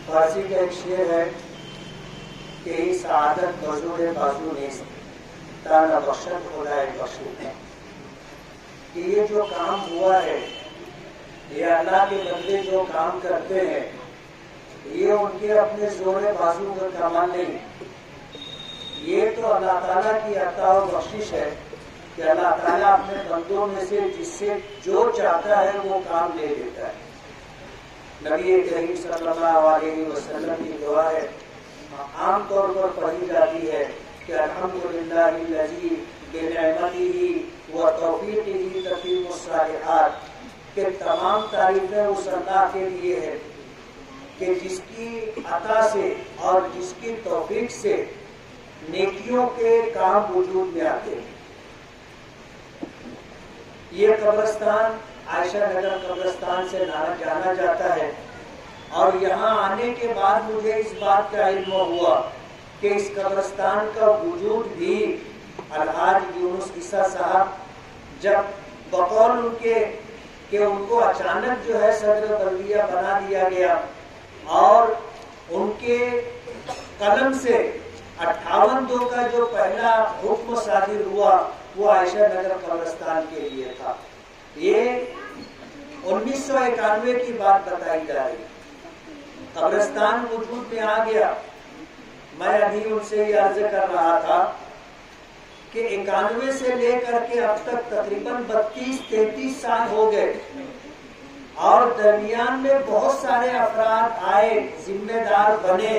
فارسی کا ایک شعر ہے کہ اس عادت بزور بازو نیست تانا بخشت خدائے بخشت ہے، کہ یہ جو کام ہوا ہے، یہ اللہ کے بندے جو کام کرتے ہیں، یہ ان کے اپنے زور بازو کا کمال نہیں، یہ تو اللہ تعالیٰ کی عطا و بخشش ہے کہ اللہ تعالیٰ اپنے بندوں میں سے جس سے جو چاہتا ہے وہ کام لے لیتا ہے۔ نبی کریم صلی اللہ علیہ وسلم کی دعا ہے، عام طور پر پڑھی جاتی ہے کہ الحمدللہ الذی بنعمتہ وتوفیقہ تتم الصالحات، کہ تمام تعریفیں اس اللہ کے لیے ہے کہ جس کی عطا سے اور جس کی توفیق سے نیکیوں کے کام وجود میں آتے ہیں۔ یہ قبرستان عائشہ نگر قبرستان سے جانا جاتا ہے، اور یہاں آنے کے بعد مجھے اس بات کا علم ہوا کہ اس قبرستان کا وجود بھی الحاج یونس عیسیٰ صاحب جب بقول ان کے کہ ان کو اچانک جو ہے صدر بلدیہ بنا دیا گیا، اور ان کے قلم سے 58 کا جو پہلا حکم صادر ہوا وہ عائشہ نگر قبرستان کے لیے تھا۔ یہ 1991 کی بات بتائی جا رہی۔ قبرستان وجود میں آ گیا۔ میں ابھی ان سے یہ عرض کر رہا تھا کہ 91 سے لے کر کے اب تک تقریباً 32-33 سال ہو گئے، اور درمیان میں بہت سارے افراد آئے، ذمہ دار بنے،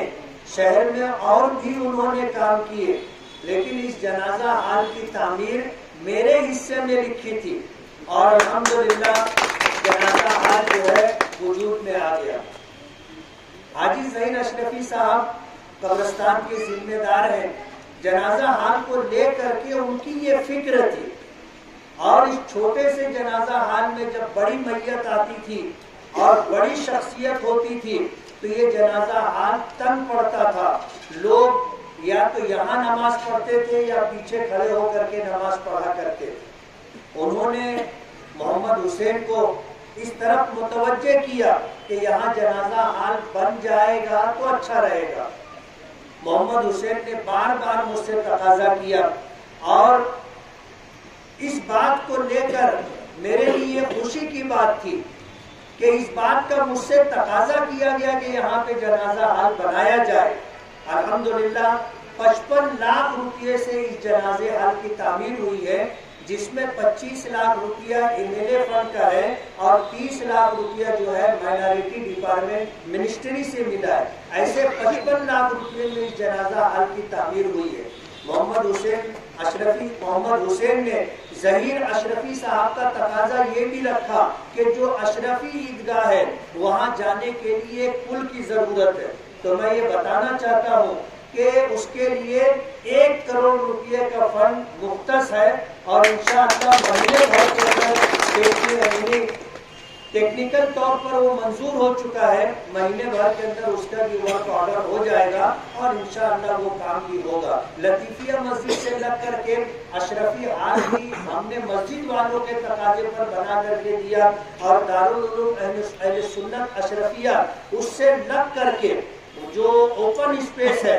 شہر میں اور بھی انہوں نے کام کیے، لیکن اس جنازہ ہال کی تعمیر میرے حصے میں لکھی تھی، اور الحمدللہ جنازہ ہال جو ہے وجود میں آ گیا۔ حاجی ظہیر اشرفی صاحب قبرستان کے ذمہ دار ہیں۔ جنازہ ہال کو لے کر کے ان کی یہ فکر تھی، اور اس چھوٹے سے جنازہ ہال میں جب بڑی میت آتی تھی اور بڑی شخصیت ہوتی تھی تو یہ جنازہ ہال تنگ پڑتا تھا، لوگ یا تو یہاں نماز پڑھتے تھے یا پیچھے کھڑے ہو کر کے نماز پڑھا کرتے۔ انہوں نے محمد حسین کو اس طرف متوجہ کیا کہ یہاں جنازہ ہال بن جائے گا تو اچھا رہے گا۔ محمد حسین نے بار بار مجھ سے تقاضا کیا، اور اس بات کو لے کر میرے لیے خوشی کی بات تھی کہ اس بات کا مجھ سے تقاضا کیا گیا کہ یہاں پہ جنازہ ہال بنایا جائے۔ الحمدللہ 55 لاکھ روپئے سے اس جنازے ہال کی تعمیر ہوئی ہے، جس میں 25 لاکھ روپیہ MLA فنڈ کا ہے اور 30 لاکھ روپیہ جو ہے مائنارٹی ڈپارٹمنٹ منسٹری سے ملا ہے۔ ایسے 55 لاکھ روپئے میں اس جنازہ ہال کی تعمیر ہوئی ہے۔ محمد حسین نے ظہیر اشرفی صاحب کا تقاضا یہ بھی رکھا کہ جو اشرفی عیدگاہ ہے وہاں جانے کے لیے پل کی ضرورت ہے، تو میں یہ بتانا چاہتا ہوں کہ اس کے لیے 1 کروڑ روپئے کا فنڈ مختص ہے، اور انشاءاللہ مہینے بھر کے اندر ٹیکنیکل طور پر وہ منظور ہو چکا ہے، مہینے بھر کے اندر اس کا بھی ورک آرڈر ہو جائے گا، اور انشاءاللہ وہ کام بھی ہوگا۔ لطیفیہ مسجد سے لگ کر کے اشرفی ہال بھی ہم نے مسجد والوں کے تقاضے پر بنا کر کے دیا، اور دارالعلوم اہل سنت اشرفیہ اس سے لگ کر کے جو اوپن اسپیس ہے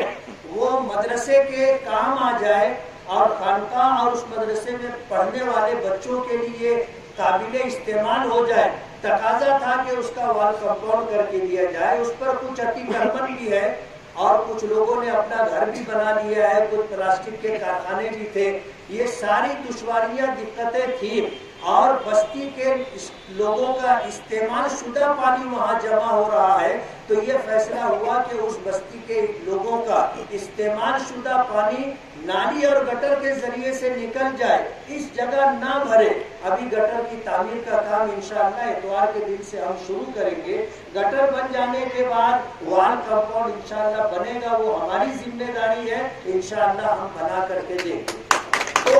وہ مدرسے کے کام آ جائے، اور خانقاہ اور اس مدرسے میں پڑھنے والے بچوں کے لیے قابل استعمال ہو جائے۔ تقاضا تھا کہ اس کا وال کمپاؤنڈ کر کے دیا جائے، اس پر کچھ عتیقرمن بھی ہے، اور کچھ لوگوں نے اپنا گھر بھی بنا لیا ہے، کچھ پلاسٹک کے کارخانے بھی تھے۔ یہ ساری دشواریاں دقتیں تھیں، اور بستی کے لوگوں کا استعمال شدہ پانی وہاں جمع ہو رہا ہے، تو یہ فیصلہ ہوا کہ اس بستی کے لوگوں کا استعمال شدہ پانی نالی اور گٹر کے ذریعے سے نکل جائے، اس جگہ نہ بھرے۔ ابھی گٹر کی تعمیر کا کام انشاءاللہ اتوار کے دن سے ہم شروع کریں گے۔ گٹر بن جانے کے بعد وال کمپاؤنڈ انشاءاللہ بنے گا، وہ ہماری ذمہ داری ہے، انشاءاللہ ہم بنا کر کے دیں گے۔ تو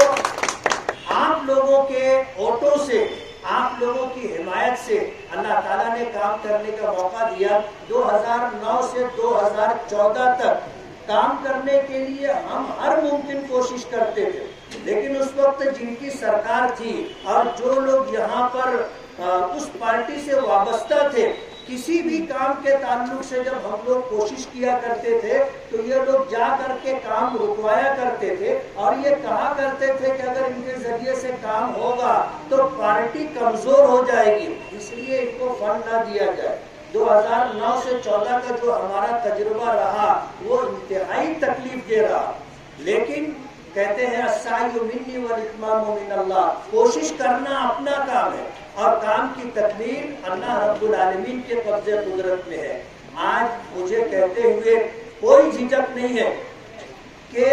آپ لوگوں کے ووٹوں سے، آپ لوگوں کی حمایت سے اللہ تعالیٰ نے کام کرنے کا موقع دیا۔ 2009 سے 2014 تک کام کرنے کے لیے ہم ہر ممکن کوشش کرتے تھے، لیکن اس وقت جن کی سرکار تھی اور جو لوگ یہاں پر اس پارٹی سے وابستہ تھے کسی بھی کام کے تعلق سے جب ہم لوگ کوشش کیا کرتے تھے تو یہ لوگ جا کر کے کام رکوایا کرتے تھے اور یہ کہا کرتے تھے کہ اگر ان کے ذریعے سے کام ہوگا تو پارٹی کمزور ہو جائے گی، اس لیے ان کو فنڈ نہ دیا جائے۔ 2009 سے 14 کا جو ہمارا تجربہ رہا وہ انتہائی تکلیف دے رہا، لیکن کہتے ہیں السعی منی والاتمام من اللہ، کوشش کرنا اپنا کام ہے اور کام کی تکمیل اللہ رب العالمین کے قبضے قدرت میں ہے۔ آج مجھے کہتے ہوئے کوئی جھجک نہیں ہے کہ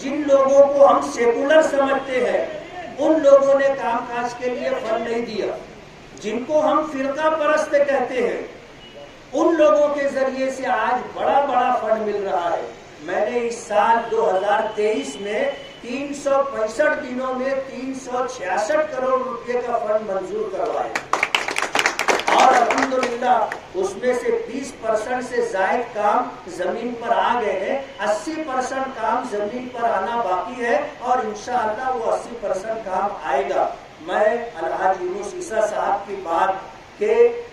جن لوگوں کو ہم سیکولر سمجھتے ہیں ان لوگوں نے کام کاج کے لیے فنڈ نہیں دیا، جن کو ہم فرقہ پرست کہتے ہیں ان لوگوں کے ذریعے سے آج بڑا بڑا فنڈ مل رہا ہے۔ میں نے اس سال 2023 میں 365 دنوں میں 366 کروڑ روپے کا فنڈ منظور کروایا اور الحمدللہ اس میں سے 20% سے زائد کام زمین پر آ گئے ہیں، 80% کام زمین پر آنا باقی ہے اور انشاءاللہ وہ 80% کام آئے گا۔ میں الحاج یونس عیسیٰ صاحب کی بات کہ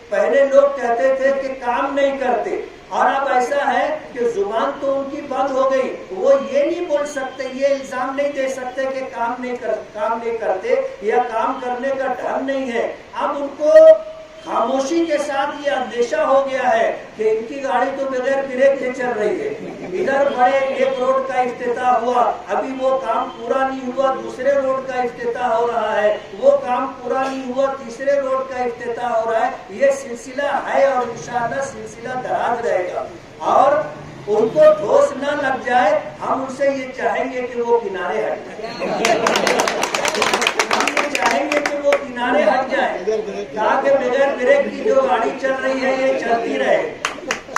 پہلے لوگ کہتے تھے کہ کام نہیں کرتے اور اب ایسا ہے کہ زبان تو ان کی بند ہو گئی، وہ یہ نہیں بول سکتے، یہ الزام نہیں دے سکتے کہ کام نہیں کرتے یا کام کرنے کا ڈھنگ نہیں ہے۔ اب ان کو خاموشی کے ساتھ یہ اندیشہ ہو گیا ہے کہ ان کی گاڑی تو بغیر بریک کے چل رہی ہے۔ ادھر بڑے ایک روڈ کا افتتاح ہوا، ابھی وہ کام پورا نہیں ہوا، دوسرے روڈ کا افتتاح ہو رہا ہے، وہ کام پورا نہیں ہوا، تیسرے روڈ کا افتتاح ہو رہا ہے۔ یہ سلسلہ ہے اور انشاءاللہ سلسلہ دراز رہے گا اور ان کو ٹھوس نہ لگ جائے، ہم ان سے یہ چاہیں گے کہ وہ کنارے ہٹ جائیں تاکہ بغیر بریک کی جو گاڑی چل رہی ہے یہ چلتی رہے،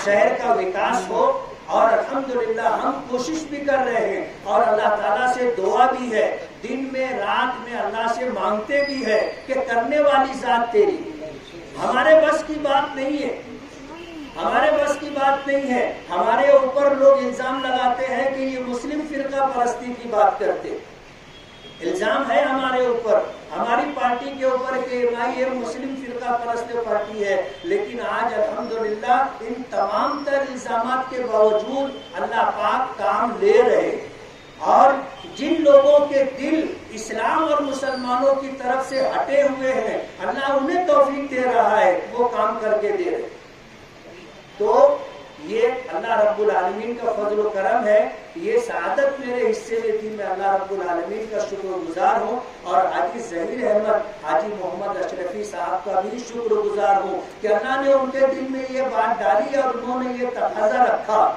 شہر کا وکاس ہو۔ اور الحمدللہ ہم کوشش بھی کر رہے ہیں اور اللہ تعالیٰ سے دعا بھی ہے، دن میں رات میں اللہ سے مانگتے بھی ہے کہ کرنے والی ذات تیری، ہمارے بس کی بات نہیں ہے، ہمارے بس کی بات نہیں ہے۔ ہمارے اوپر لوگ الزام لگاتے ہیں کہ یہ مسلم فرقہ پرستی کی بات کرتے، الزام ہے ہمارے اوپر، ہماری پارٹی کے اوپر کہ یہ مسلم فرقہ پرست پارٹی ہے، لیکن آج الحمدللہ ان تمام تر الزامات کے باوجود اللہ پاک کام لے رہے اور جن لوگوں کے دل اسلام اور مسلمانوں کی طرف سے ہٹے ہوئے ہیں اللہ انہیں توفیق دے رہا ہے، وہ کام کر کے دے رہے۔ تو یہ اللہ رب العالمین کا فضل و کرم ہے، یہ سعادت میرے حصے میں تھی، میں اللہ رب العالمین کا شکر گزار ہوں اور حاجی ظہیر احمد حاجی محمد اشرفی صاحب کا بھی شکر گزار ہوں کہ اللہ نے ان کے دل میں یہ بات ڈالی اور انہوں نے یہ تقاضا رکھا